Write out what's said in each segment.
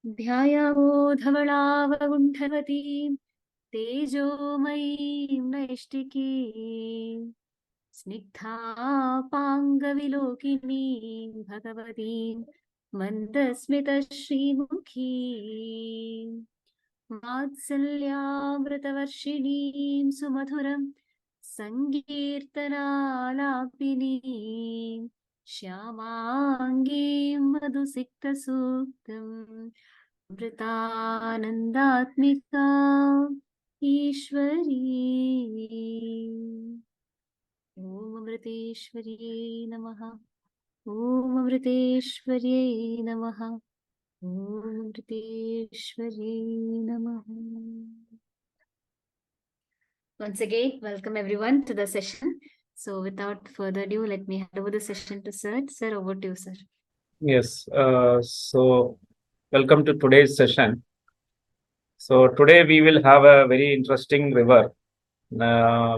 ध्यायामो धवलावगुण्ठवतीं तेजोमयीं नैष्टिकीं स्निग्धापाङ्गविलोकिनीं भगवतीं मन्दस्मितश्रीमुखीं वात्सल्यामृतवर्षिणीं सुमधुरं सङ्कीर्तनालापिनीं श्यामाङ्गीं मधुसिक्तसूक्तम् अमृतानन्दात्मिका ईश्वरी। ॐ अमृतेश्वर्यै नमः। ॐ अमृतेश्वर्यै नमः। ॐ अमृतेश्वर्यै नमः। Once again, welcome everyone to the session. So without further ado, let me hand over the session to Sir. Sir, over to you, sir. Yes, so welcome to today's session. So today we will have a very interesting river,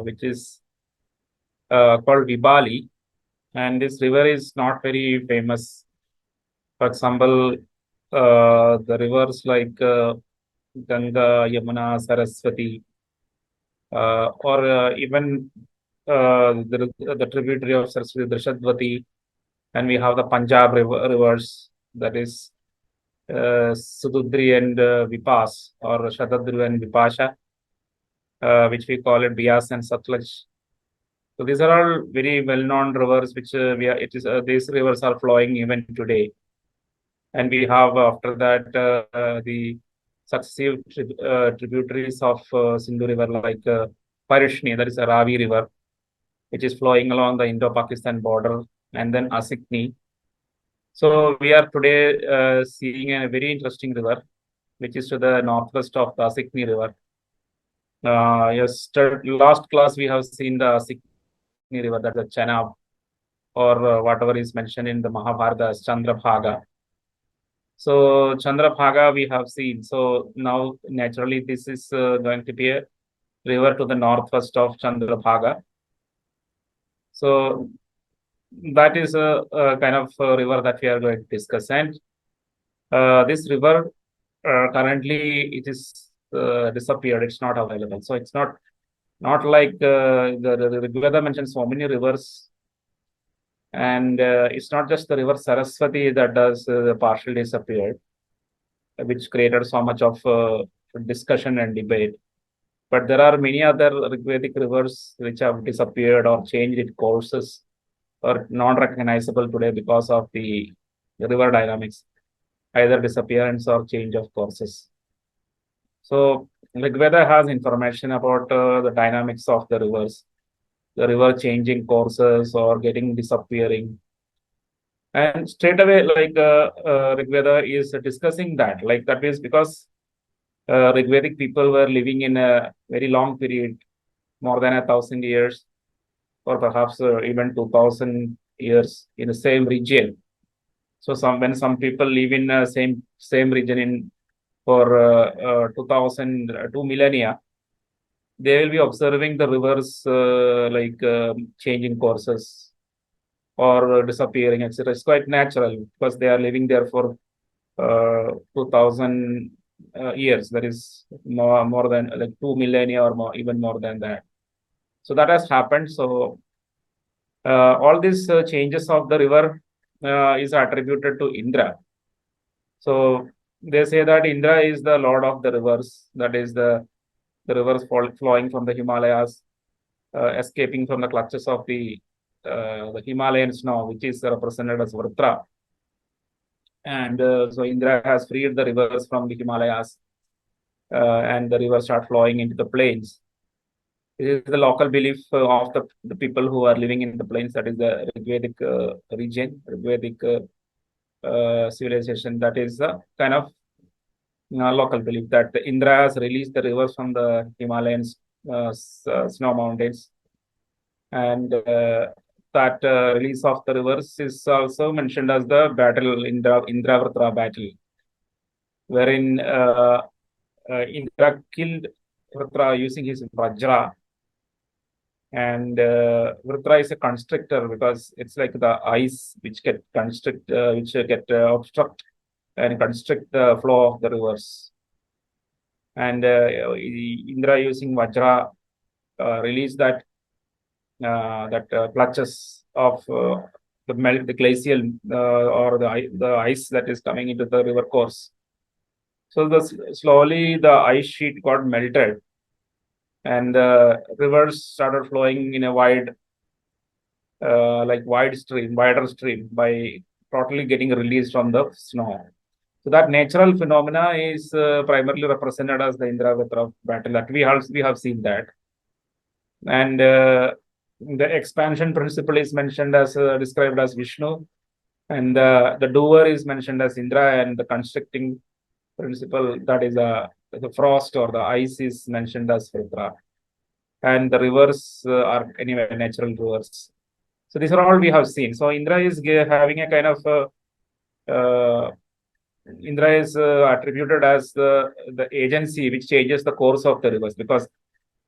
which is called Vibali, and this river is not very famous. For example, the rivers like Ganga, Yamuna, Saraswati, or even the tributary of Saraswati, Drishadvati, and we have the Punjab rivers, that is Sududri and Vipas, or Shatadru and Vipasha, which we call it Bias and Satluj. So these are all very well-known rivers, which these rivers are flowing even today. And we have after that the successive tributaries of Sindhu River, like Parishni, that is a Ravi River, which is flowing along the Indo-Pakistan border, and then Asikni. So we are today seeing a very interesting river, which is to the northwest of the Asikni River. Yes, last class we have seen the Asikni River, that's the Chenab, or whatever is mentioned in the Mahabharata as Chandrabhaga. So Chandrabhaga we have seen. So now naturally this is going to be a river to the northwest of Chandrabhaga. So that is a kind of river that we are going to discuss. And this river currently it is disappeared. It's not available. So it's not like the Ṛgveda mentions so many rivers. And it's not just the river Saraswati that does partially disappeared, which created so much of discussion and debate. But there are many other Ṛgvedic rivers which have disappeared or changed its courses, or non-recognizable today because of the river dynamics, either disappearance or change of courses. So Ṛgveda has information about the dynamics of the rivers, the river changing courses or getting disappearing. And straight away, like Ṛgveda is discussing that, like that is because Ṛgvedic people were living in a very long period, more than 1,000 years, or perhaps even 2,000 years in the same region. So when some people live in same region for 2 millennia, they will be observing the rivers like changing courses or disappearing, etc. It's quite natural because they are living there for 2,000 years. That is more than like 2 millennia or more, even more than that. So that has happened. So all these changes of the river is attributed to Indra. So they say that Indra is the lord of the rivers, that is the rivers flowing from the Himalayas, escaping from the clutches of the Himalayan snow, which is represented as Vritra. And so Indra has freed the rivers from the Himalayas, and the rivers start flowing into the plains. This is the local belief of the people who are living in the plains, that is the Ṛgvedic region, Ṛgvedic civilization. That is the kind of local belief that Indra has released the rivers from the Himalayan snow mountains. And that release of the rivers is also mentioned as the battle, Indra-Vritra battle, wherein Indra killed Vritra using his Vajra. And Vritra is a constrictor because it's like the ice which get obstruct and constrict the flow of the rivers. And Indra using Vajra release that clutches of the glacial or the ice that is coming into the river course. So slowly the ice sheet got melted, and the rivers started flowing in a wider stream by totally getting released from the snow. So that natural phenomena is primarily represented as the Indra-Vatra battle that we have seen that. And the expansion principle is mentioned as described as Vishnu, and the doer is mentioned as Indra, and the constricting principle, that is the frost or the ice, is mentioned as Rudra. And the rivers are anyway natural rivers. So these are all we have seen. So Indra is having a kind of Indra is attributed as the agency which changes the course of the rivers, because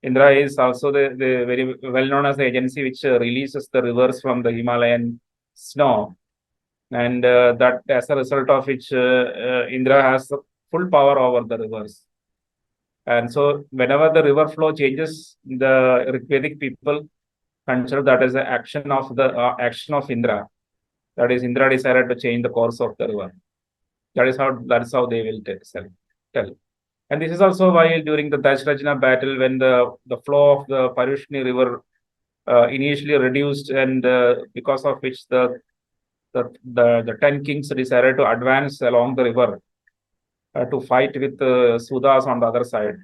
Indra is also the very well known as the agency which releases the rivers from the Himalayan snow, and that as a result of which Indra has full power over the rivers. And so whenever the river flow changes, the Ṛgvedic people consider that as an action of Indra. That is, Indra decided to change the course of the river. That is how they will tell. And this is also why during the Dashrajana battle, when the flow of the Parushni river initially reduced, and because of which the 10 kings decided to advance along the river to fight with Sudas on the other side,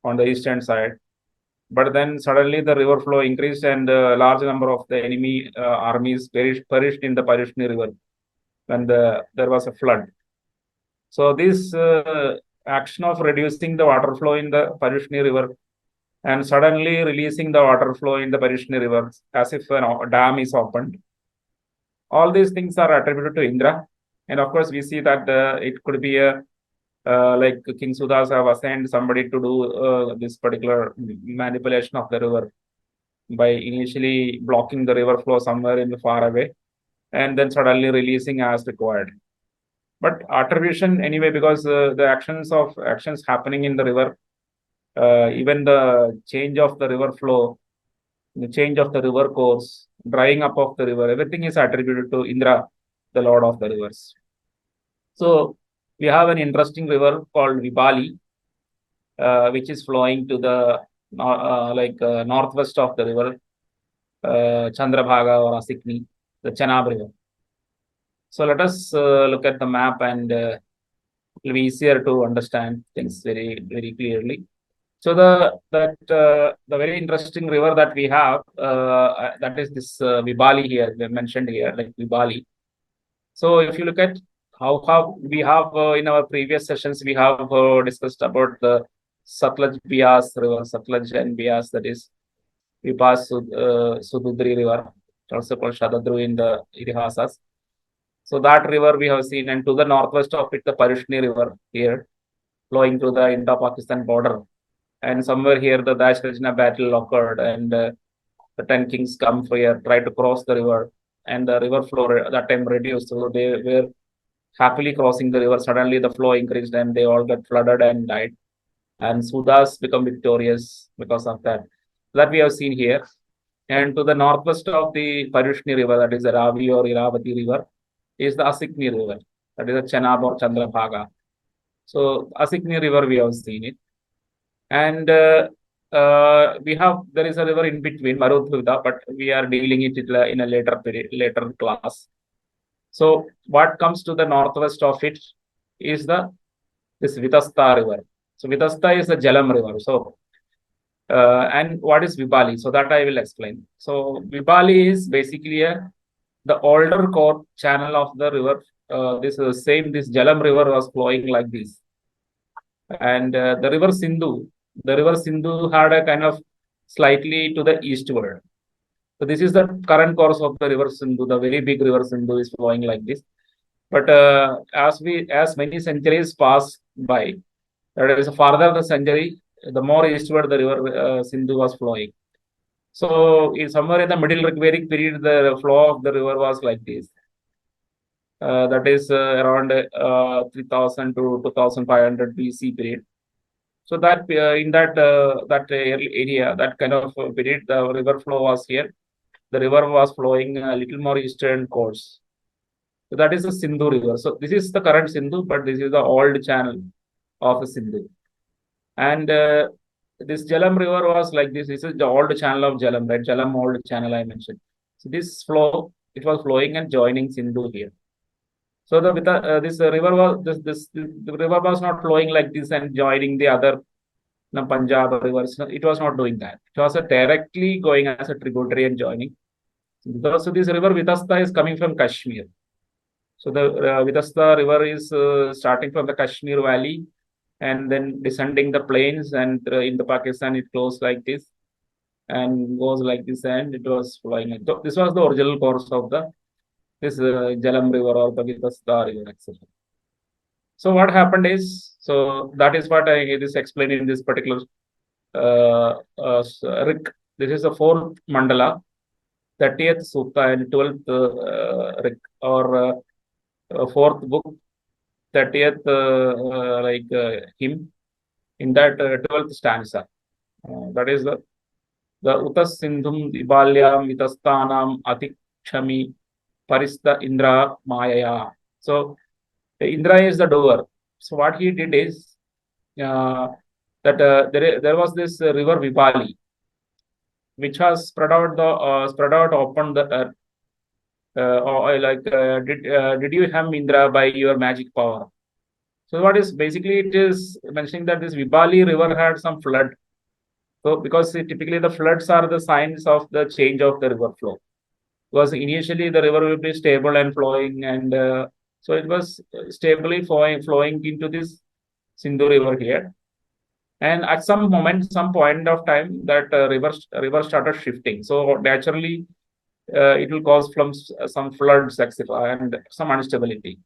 on the eastern side. But then suddenly the river flow increased, and a large number of the enemy armies perished in the Parushni river when there was a flood. So this action of reducing the water flow in the Parushni river and suddenly releasing the water flow in the Parushni river as if a dam is opened, all these things are attributed to Indra. And of course, we see that it could be like King Sudas have assigned somebody to do this particular manipulation of the river by initially blocking the river flow somewhere in the far away, and then suddenly releasing as required. But attribution anyway, because the actions happening in the river, even the change of the river flow, the change of the river course, drying up of the river, everything is attributed to Indra, the lord of the rivers. So we have an interesting river called Vibali, which is flowing to the northwest of the river, Chandrabhaga or Asikni, the Chenab river. So let us look at the map, and it will be easier to understand things very, very clearly. So the very interesting river that we have, that is this Vibali here, we mentioned here, like Vibali. So if you look at how we have in our previous sessions, we have discussed about the Satluj Bias river, Satluj and Bias, that is we pass Sududri river, also called Shadadru in the Itihasas. So that river we have seen, and to the northwest of it, the Parushni river here, flowing to the Indo-Pakistan border. And somewhere here, the Dashrajana battle occurred, and the 10 kings come here, try to cross the river, and the river flow that time reduced. So they were happily crossing the river. Suddenly the flow increased, and they all got flooded and died. And Sudas become victorious because of that. That we have seen here. And to the northwest of the Parushni river, that is the Ravi or Iravati river, is the Asikni river, that is the Chenab or Chandrabhaga. So Asikni river we have seen it. And there is a river in between, Marutvida, but we are dealing it in a later class. So what comes to the northwest of it is this Vitasta river. So Vitasta is the Jalam river. So and what is Vibali? So that I will explain. So Vibali is basically the older core channel of the river. This Jalam river was flowing like this. And the river Sindhu had a kind of slightly to the eastward. So this is the current course of the river Sindhu. The very big river Sindhu is flowing like this. But as many centuries pass by, that is farther the century, the more eastward the river Sindhu was flowing. So somewhere in the middle Ṛgvedic period, the flow of the river was like this. that is around 3000 to 2500 BC period. So that in that area, that kind of period, the river flow was here. The river was flowing a little more eastern course. So that is the Sindhu River. So this is the current Sindhu, but this is the old channel of the Sindhu. And this Jalam River was like this. This is the old channel of Jalam, right? Jalam old channel I mentioned. So this flow, it was flowing and joining Sindhu here. So the with this river was the river was not flowing like this and joining the other Punjab rivers. It was not doing that. It was directly going as a tributary and joining. So this river Vitasta is coming from Kashmir. So the Vitasta river is starting from the Kashmir Valley and then descending the plains, and in the Pakistan it goes like this and goes like this, and it was flowing. So this was the original course of the this Jalam River or the Vitasta River, etc. So what happened is, so that is what I is explained in this particular Rik. This is the fourth mandala, 30th sutta and 12th Rik, or fourth book, 30th hymn, in that 12th stanza. That is the Utas Sindhum Dibalyam Itastanam Atikshami Parista Indra Mayaya. So Indra is the doer. So what he did is that there was this river Vipali, which has spread out upon the earth. Did you hem Indra by your magic power? So what is basically it is mentioning that this Vipali river had some flood. So because typically the floods are the signs of the change of the river flow. Because initially the river will be stable and flowing, and so it was stably flowing into this Sindhu river here. And at some moment, some point of time, that river started shifting. So naturally, it will cause some floods, etc., and some instability.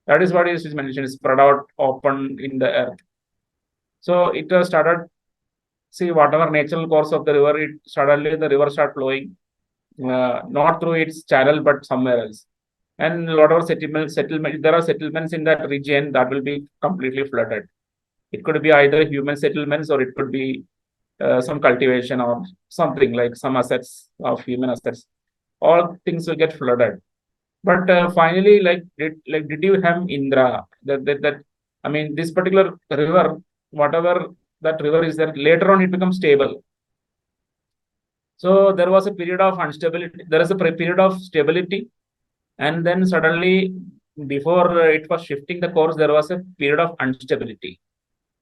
That is what is mentioned, spread out open in the earth. So it started, see, whatever natural course of the river, it suddenly the river start flowing, not through its channel, but somewhere else. And a lot of settlement, there are settlements in that region that will be completely flooded. It could be either human settlements, or it could be some cultivation or something like some assets of human assets. All things will get flooded. But finally, did you have Indra? That I mean, this particular river, whatever that river is there, later on it becomes stable. So there was a period of instability. There is a period of stability, and then suddenly, before it was shifting the course, there was a period of instability,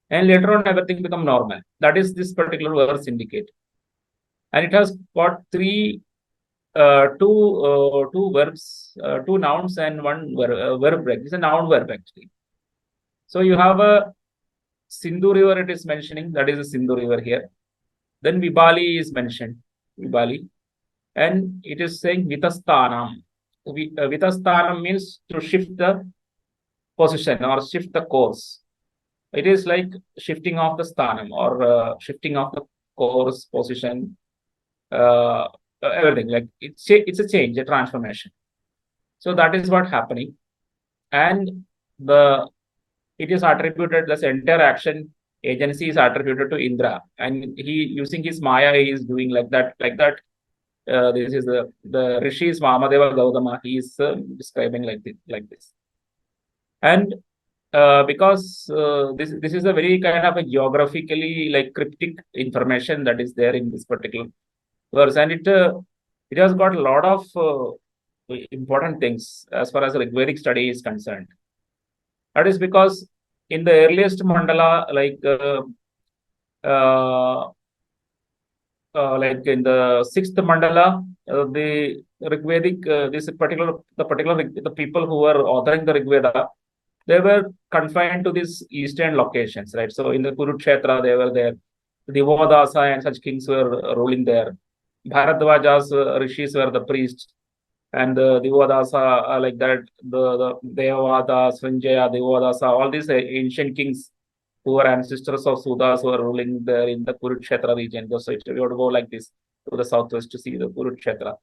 and later on everything become normal. That is this particular verse indicate, and it has got two verbs, two nouns and one verb. It's a noun verb actually. So you have a Sindhu river. It is mentioning that is a Sindhu river here. Then Vibali is mentioned, Vibali, and it is saying Vitastanam. Vitastanam means to shift the position or shift the course. It is like shifting of the stanam, or shifting of the course, position, everything. Like it's a change, a transformation. So that is what happening, and it is attributed, this entire action agency is attributed to Indra, and he using his Maya, he is doing like that. This is the Rishis Vamadeva Gautama. He is describing like this, and because this is a very kind of a geographically like cryptic information that is there in this particular verse, and it has got a lot of important things as far as Ṛgvedic study is concerned. That is because in the earliest mandala, like in the sixth mandala, the Ṛgvedic, the people who were authoring the Ṛgveda, they were confined to these eastern locations, right? So in the Kurukshetra, they were there. The Devadasa and such kings were ruling there. Bharadwaja's rishis were the priests, and the Devadasa, like that, the Devada, Sanjaya, Devadasa, all these ancient kings who were ancestors of Sudas were ruling there in the Kurukshetra region. So if you would go like this to the southwest to see the Kurukshetra,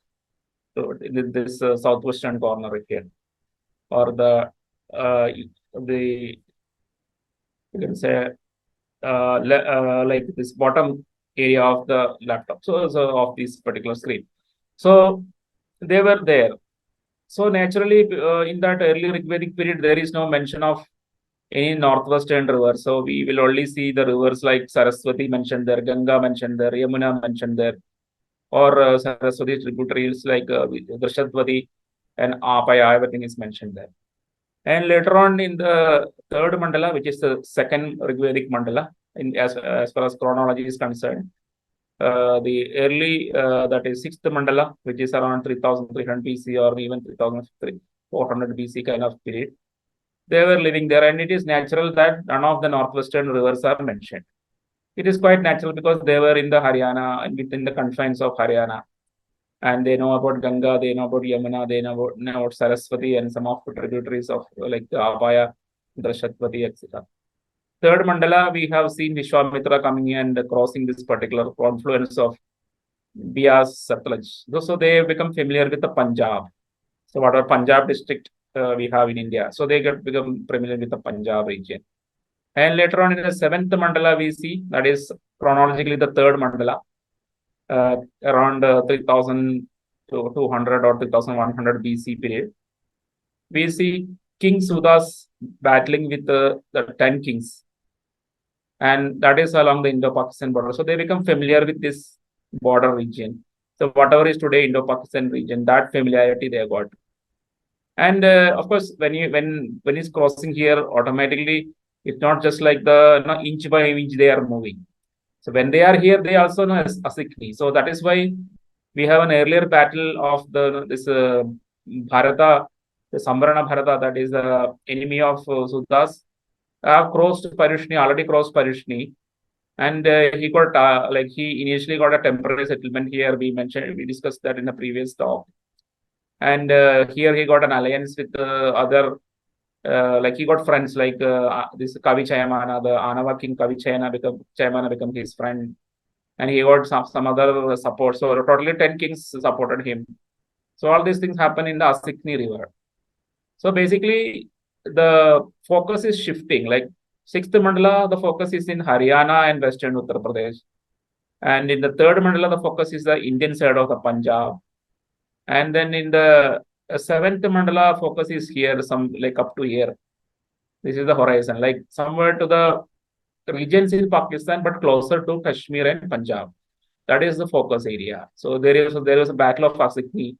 so in this southwestern corner right here. or the you can say like this bottom area of the laptop, so of this particular screen. So they were there. So naturally, in that early Ṛgvedic period, there is no mention of any northwestern river. So we will only see the rivers like Saraswati mentioned there, Ganga mentioned there, Yamuna mentioned there, or Saraswati tributaries like Drishadvati and Apaya, everything is mentioned there. And later on in the third mandala, which is the second Ṛgvedic mandala, as far as chronology is concerned, the early, that is sixth mandala, which is around 3300 BC or even 3400 BC kind of period, they were living there, and it is natural that none of the northwestern rivers are mentioned. It is quite natural because they were in the Haryana and within the confines of Haryana, and they know about Ganga, they know about Yamuna, they know about Saraswati and some of the tributaries of like the Abhaya, Drashadvati, etc. Third mandala, we have seen Vishwamitra coming in and crossing this particular confluence of Bias, Satluj. So they become familiar with the Punjab. So whatever Punjab district we have in India, so they become familiar with the Punjab region. And later on in the seventh mandala, we see that is chronologically the third mandala, around 3200 or 3100 BC period. We see King Sudas battling with the 10 kings, and that is along the Indo-Pakistan border. So they become familiar with this border region. So whatever is today Indo-Pakistan region, that familiarity they got. And of course, when he's crossing here, automatically it's not just like the inch by inch they are moving. So when they are here, they also know as Asikni. So that is why we have an earlier battle of this Bharata, the Samvarana Bharata, that is the enemy of Sudas, crossed Parushni, already crossed Parushni, and he got he initially got a temporary settlement here. We discussed that in the previous talk, and here he got an alliance with other. Like he got friends like this Kavi Chayamana, the Anava king Kavi Chayamana become his friend, and he got some other support. So totally 10 kings supported him. So all these things happen in the Asikni River. So basically, the focus is shifting. Like sixth mandala, the focus is in Haryana and Western Uttar Pradesh, and in the third mandala, the focus is the Indian side of the Punjab, and then in the seventh mandala, focus is here, some like up to here. This is the horizon, like somewhere to the regions in Pakistan, but closer to Kashmir and Punjab. That is the focus area. So there is a battle of Asikni,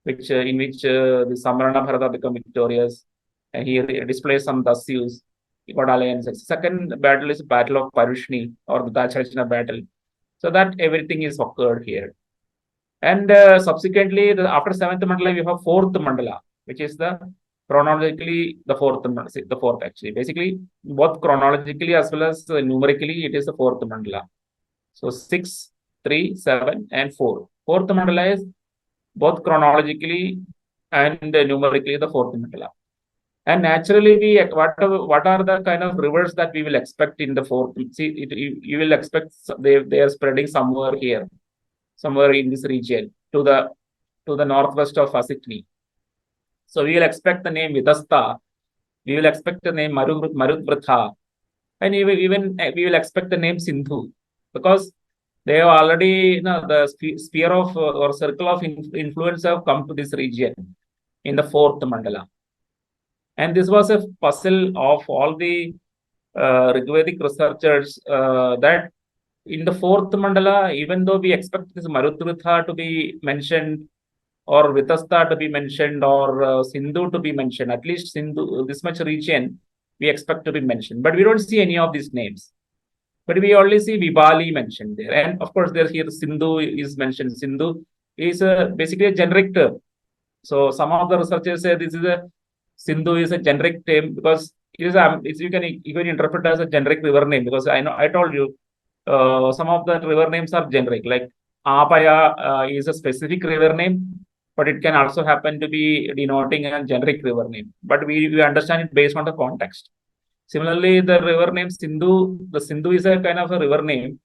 which in which the Samvarana Bharata become victorious, and he displays some Dasyus. He got alliances. Second battle is Battle of Parushni or the Dacharachana battle. So that everything is occurred here. And subsequently, after seventh mandala, we have fourth mandala, which is the chronologically the fourth actually. Basically, both chronologically as well as numerically, it is the fourth mandala. So 6, 3, 7, and 4. Fourth mandala is both chronologically and numerically the fourth mandala. And naturally, what are the kind of rivers that we will expect in the fourth? See, you will expect they are spreading somewhere here, somewhere in this region to the northwest of Asikni. So we will expect the name Vidasta. We will expect the name Marudvratha, and even we will expect the name Sindhu, because they have already, the sphere of or circle of influence have come to this region in the fourth mandala. And this was a puzzle of all the Ṛgvedic researchers that in the fourth mandala, even though we expect this Marudvratha to be mentioned, or Vitasta to be mentioned, or Sindhu to be mentioned, at least Sindhu, this much region, we expect to be mentioned. But we don't see any of these names. But we only see Vibali mentioned there. And of course, there's here Sindhu is mentioned. Sindhu is basically a generic term. So some of the researchers say this is a Sindhu is a generic term because it is you can even interpret as a generic river name, because I told you some of the river names are generic. Like Apaya is a specific river name, but it can also happen to be denoting a generic river name. But we understand it based on the context. Similarly, the river name Sindhu, the Sindhu is a kind of a river name,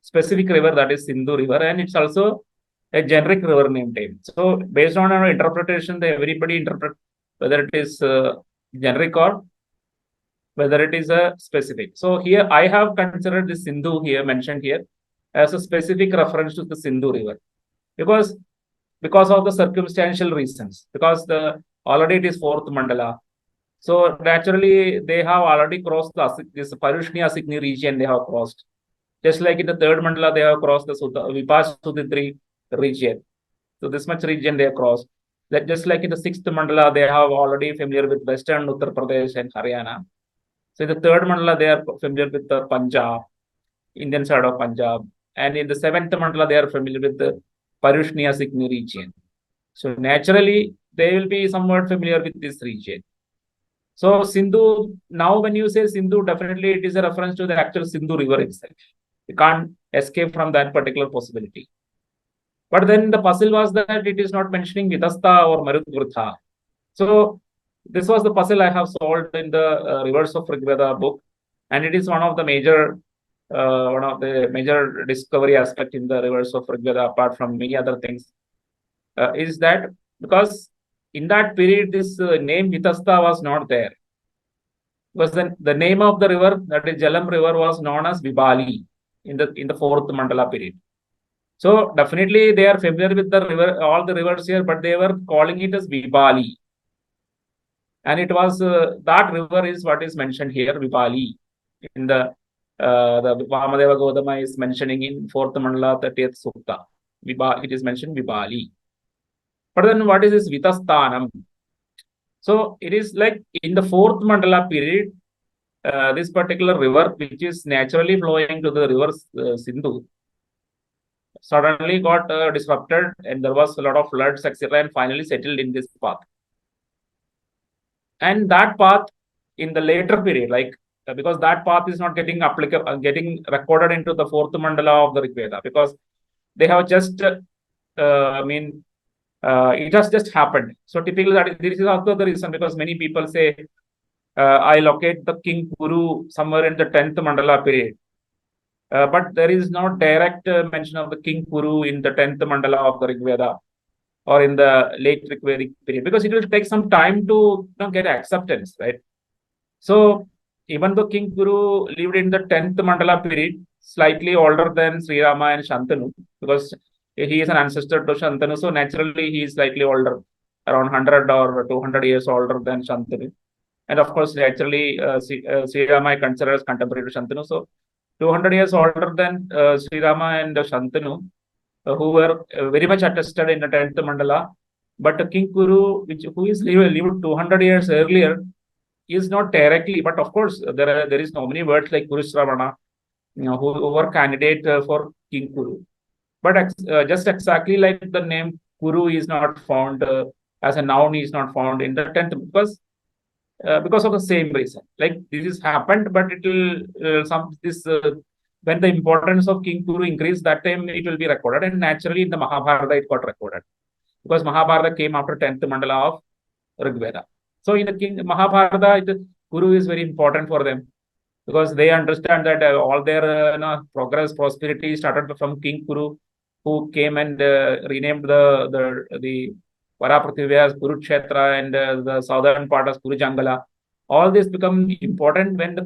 specific river, that is Sindhu River, and it's also a generic river name. So based on our interpretation, everybody interpret whether it is generic or whether it is a specific. So here I have considered the Sindhu here mentioned here as a specific reference to the Sindhu river because of the circumstantial reasons, because the already it is fourth mandala. So naturally they have already crossed this Parushniya Signi region they have crossed. Just like in the third mandala, they have crossed the Vipasuditri region. So this much region they have crossed. That just like in the sixth mandala, they have already familiar with Western Uttar Pradesh and Haryana. So in the third mandala, they are familiar with the Punjab, Indian side of Punjab. And in the seventh mandala, they are familiar with the Parushniya Signi region. So naturally, they will be somewhat familiar with this region. So Sindhu, now when you say Sindhu, definitely it is a reference to the actual Sindhu river itself. You can't escape from that particular possibility. But then the puzzle was that it is not mentioning Vidasta or Marutvrtha. So this was the puzzle I have solved in the Rivers of Ṛgveda book, and it is one of the major discovery aspect in the Rivers of Ṛgveda, apart from many other things, is that because in that period this name Vitasta was not there. Because then the name of the river, that is Jalam river, was known as Vibali in the fourth mandala period. So definitely they are familiar with the river, all the rivers here, but they were calling it as Vibali. And it was that river is what is mentioned here, Vibali. In the Vamadeva Gautama is mentioning in fourth mandala 30th sukta. It is mentioned Vibali. But then what is this Vitasthanam? So it is like in the fourth mandala period, this particular river, which is naturally flowing to the river Sindhu, suddenly got disrupted, and there was a lot of floods, etc., and finally settled in this path. And that path in the later period, because that path is not getting recorded into the fourth mandala of the Ṛgveda, because they have just, it has just happened. So typically this is also the reason, because many people say, I locate the King Kuru somewhere in the 10th mandala period. But there is no direct mention of the King Kuru in the 10th mandala of the Ṛgveda or in the late Ṛgvedic period, because it will take some time to get acceptance, right? So even though King Kuru lived in the 10th mandala period, slightly older than Sri Rama and Shantanu, because he is an ancestor to Shantanu, so naturally he is slightly older, around 100 or 200 years older than Shantanu. And of course, naturally, Sri Rama I consider as contemporary to Shantanu. So 200 years older than Sri Rama and Shantanu, who were very much attested in the 10th mandala. But King Kuru, who is lived 200 years earlier, is not directly, but of course, there is no many words like Kurusravana, who were candidate for King Kuru. But just exactly like the name Kuru is not found as a noun, is not found in the 10th, because of the same reason. Like this has happened, but it will when the importance of King Kuru increased, that time it will be recorded, and naturally in the Mahabharata it got recorded, because Mahabharata came after 10th mandala of Ṛgveda. So in the Mahabharata, Kuru is very important for them, because they understand that all their progress, prosperity started from King Kuru, who came and renamed the Varaprithvi as Kurukshetra and the southern part as Kurujangala. All this become important when the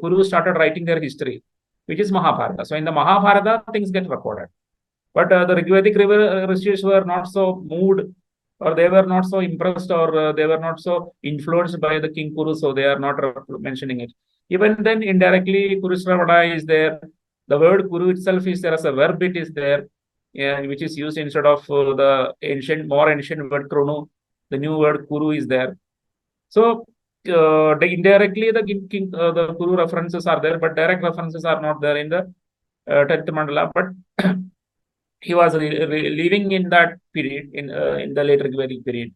Kuru started writing their history, which is Mahabharata. So in the Mahabharata, things get recorded. But the Ṛgvedic rishis were not so moved, or they were not so impressed, or they were not so influenced by the King Kuru, so they are not mentioning it. Even then, indirectly, Kurusravana is there. The word Kuru itself is there as a verb, it is there, which is used instead of the more ancient word Krunu. The new word Kuru is there. So indirectly, the Kuru references are there, but direct references are not there in the 10th mandala. But he was living in that period, in the later Ṛgvedic period,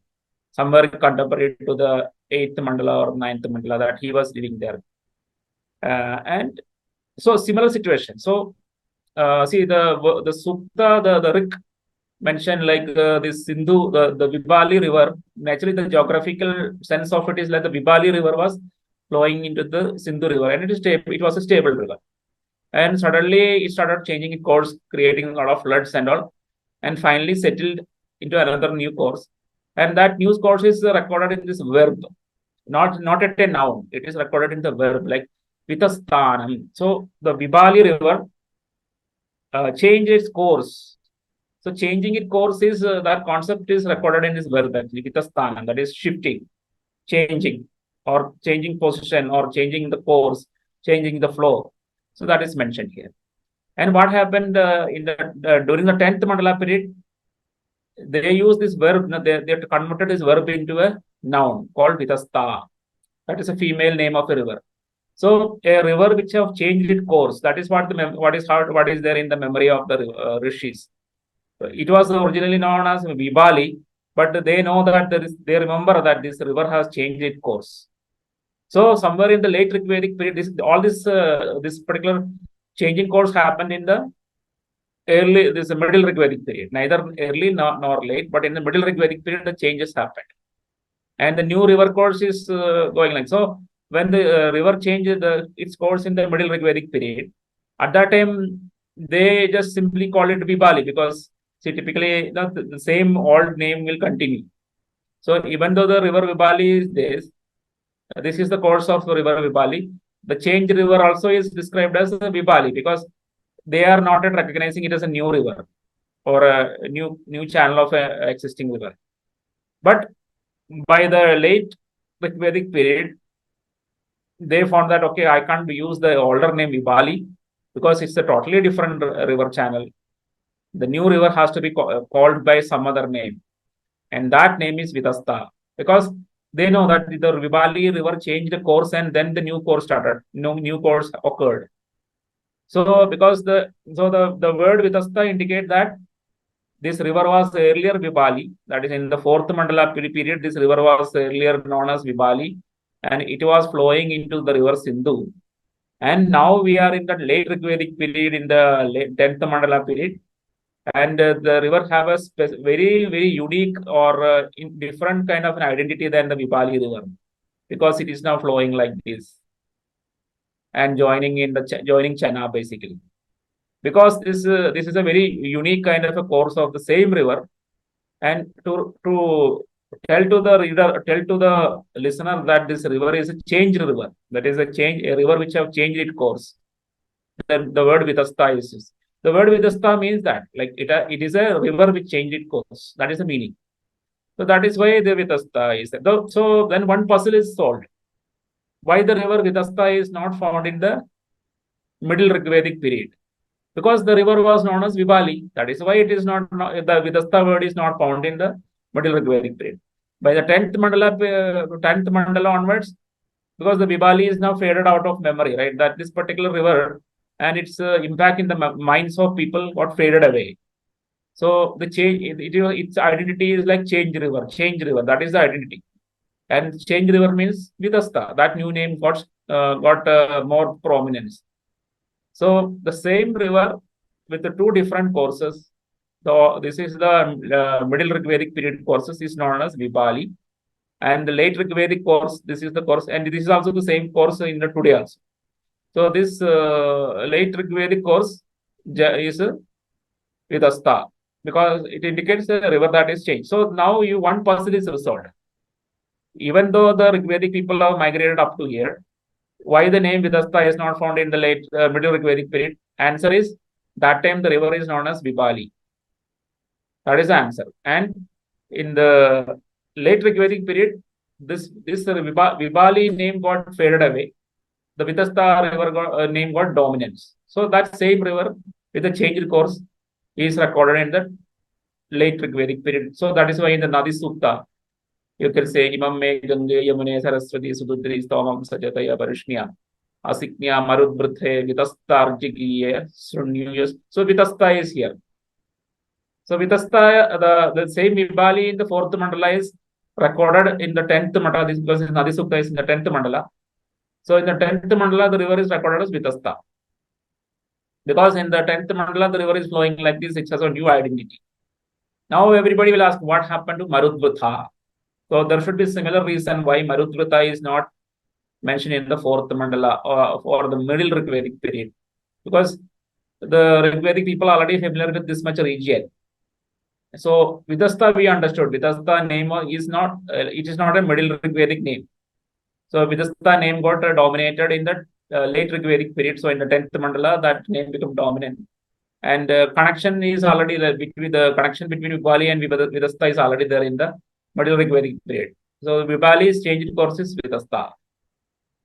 somewhere contemporary to the 8th mandala or 9th mandala, that he was living there. And so similar situation. So see the Sukta, the Rik mentioned like this Sindhu, the Vibali river. Naturally, the geographical sense of it is like the Vibali river was flowing into the Sindhu river, and it was a stable river. And suddenly it started changing its course, creating a lot of floods and all, and finally settled into another new course. And that news course is recorded in this verb, not at a noun. It is recorded in the verb, like Vitastanam. So the Vibali river changed its course. So changing its course is that concept is recorded in this verb actually, Vitastanam, that is shifting, changing, or changing position, or changing the course, changing the flow. So that is mentioned here. And what happened in the during the 10th Mandala period, they use this verb, they converted this verb into a noun called Vitasta. That is a female name of a river. So a river which have changed its course, that is what what is there in the memory of the rishis. It was originally known as Vibali, but they know that they remember that this river has changed its course. So somewhere in the late Ṛgvedic period, this particular changing course happened in the middle Ṛgvedic period, neither early nor late, but in the middle Ṛgvedic period, the changes happened. And the new river course is going like so. When the river changed its course in the middle Ṛgvedic period, at that time, they just simply call it Vibali because see, typically the same old name will continue. So even though the river Vibali is this is the course of the river Vibali. The changed river also is described as Vibali because they are not yet recognizing it as a new river or a new channel of an existing river. But by the late Vedic period, they found that okay, I can't use the older name Vibali because it's a totally different river channel. The new river has to be called by some other name, and that name is Vitasta because they know that the Vibali river changed the course and then the new course started. New course occurred. So because the word Vitasta indicate that this river was earlier Vibali, that is in the 4th Mandala period, this river was earlier known as Vibali, and it was flowing into the river Sindhu. And now we are in the late Ṛgvedic period, in the 10th Mandala period, and the river have a very, very unique or different kind of an identity than the Vibali river, because it is now flowing like this and joining Chenab basically. Because this is a very unique kind of a course of the same river, and to tell to the reader, tell to the listener that this river is a changed river, that is a river which have changed its course. Then the word Vitasta is used. The word Vitasta means that like it is a river which changed its course. That is the meaning. So that is why the Vitasta is there. So then one puzzle is solved. Why the river Vitasta is not found in the middle Ṛgvedic period? Because the river was known as Vibali. That is why it is not, the Vitasta word is not found in the middle Ṛgvedic period. By the 10th Mandala onwards, because the Vibali is now faded out of memory, right? That this particular river and its impact in the minds of people got faded away. So the change, its identity is like change river. That is the identity. And change river means Vitasta. That new name got more prominence. So the same river with the two different courses. So this is the middle Ṛgvedic period courses is known as Vibali, and the late Ṛgvedic course, this is the course, and this is also the same course in the today also. So this late Ṛgvedic course is Vitasta because it indicates a river that is changed. So now one puzzle is resolved. Even though the Ṛgvedic people have migrated up to here, why the name Vitasta is not found in the late middle Ṛgvedic period? Answer is that time the river is known as Vibali. That is the answer. And in the late Ṛgvedic period, this Vibali name got faded away. The Vitasta river name got dominance. So that same river with a changed course is recorded in the late Ṛgvedic period. So that is why in the Nadi Sukta, you can say Imam me Gange Yamune Saraswati Sududri Stomam Sajataya Varishnya Asiknya Marudbrthe Vitastarjigiye Srunyus. So Vitasta is here. So Vitasta, the same Vibali in the 4th Mandala is recorded in the 10th Mandala. This because Nadi Sukta is in the 10th Mandala. So in the 10th Mandala, the river is recorded as Vitasta. Because in the 10th Mandala, the river is flowing like this, it has a new identity. Now everybody will ask what happened to Marudbrtha. So there should be similar reason why Marudbrtha is not mentioned in the 4th Mandala or the middle Ṛgvedic period. Because the Ṛgvedic people are already familiar with this much region. So Vidasta we understood. Vidasta name is not, it is not a middle Ṛgvedic name. So Vidasta name got dominated in the late Ṛgvedic period. So in the 10th mandala, that name became dominant. And connection is already there between the connection between Vipali and Vidasta is already there in the middle Ṛgvedic period. So Vipali's changed courses Vidasta.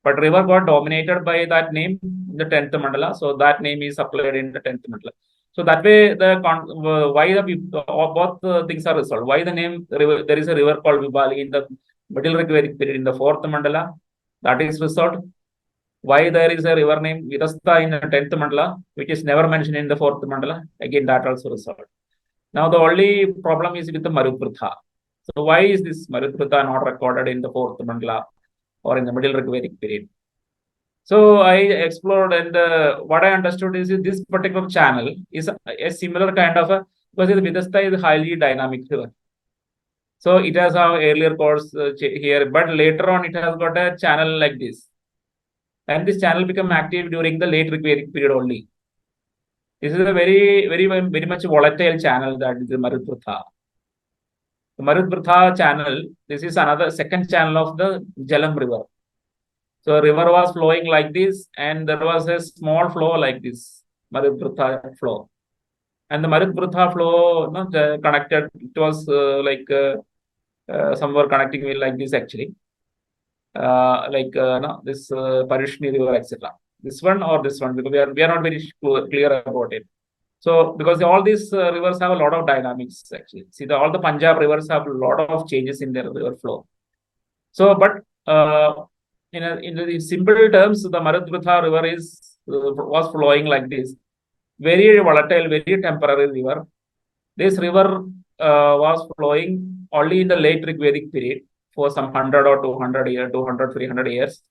But river got dominated by that name in the 10th mandala. So that name is applied in the 10th mandala. So that way, why both things are resolved. Why the name river? There is a river called Vibali in the middle Ṛgvedic period in the 4th mandala. That is resolved. Why there is a river named Vidasta in the 10th mandala, which is never mentioned in the 4th mandala. Again, that also resolved. Now the only problem is with the Marutvrtha. So why is this Marutvrtha not recorded in the 4th mandala or in the middle Ṛgvedic period? So I explored, and what I understood is this particular channel is a similar kind of a, because the Vidasta is highly dynamic river. So it has our earlier course here, but later on it has got a channel like this. And this channel become active during the late Ṛgvedic period only. This is a very much volatile channel, that is the Marutvrtha. The Marutvrtha channel, this is another second channel of the Jalam river. So river was flowing like this, and there was a small flow like this, Marutvrtha flow. And the Marutvrtha flow, connected, it was somewhere connecting me like this actually. This Parishni river, etc. This one or this one, because we are not very clear about it. So because all these rivers have a lot of dynamics actually. See, all the Punjab rivers have a lot of changes in their river flow. So, but in simple terms, the Marutvrtha river was flowing like this, very volatile, very temporary river. This river was flowing only in the late Ṛgvedic period for some 100 or 200 years, 200, 300 years.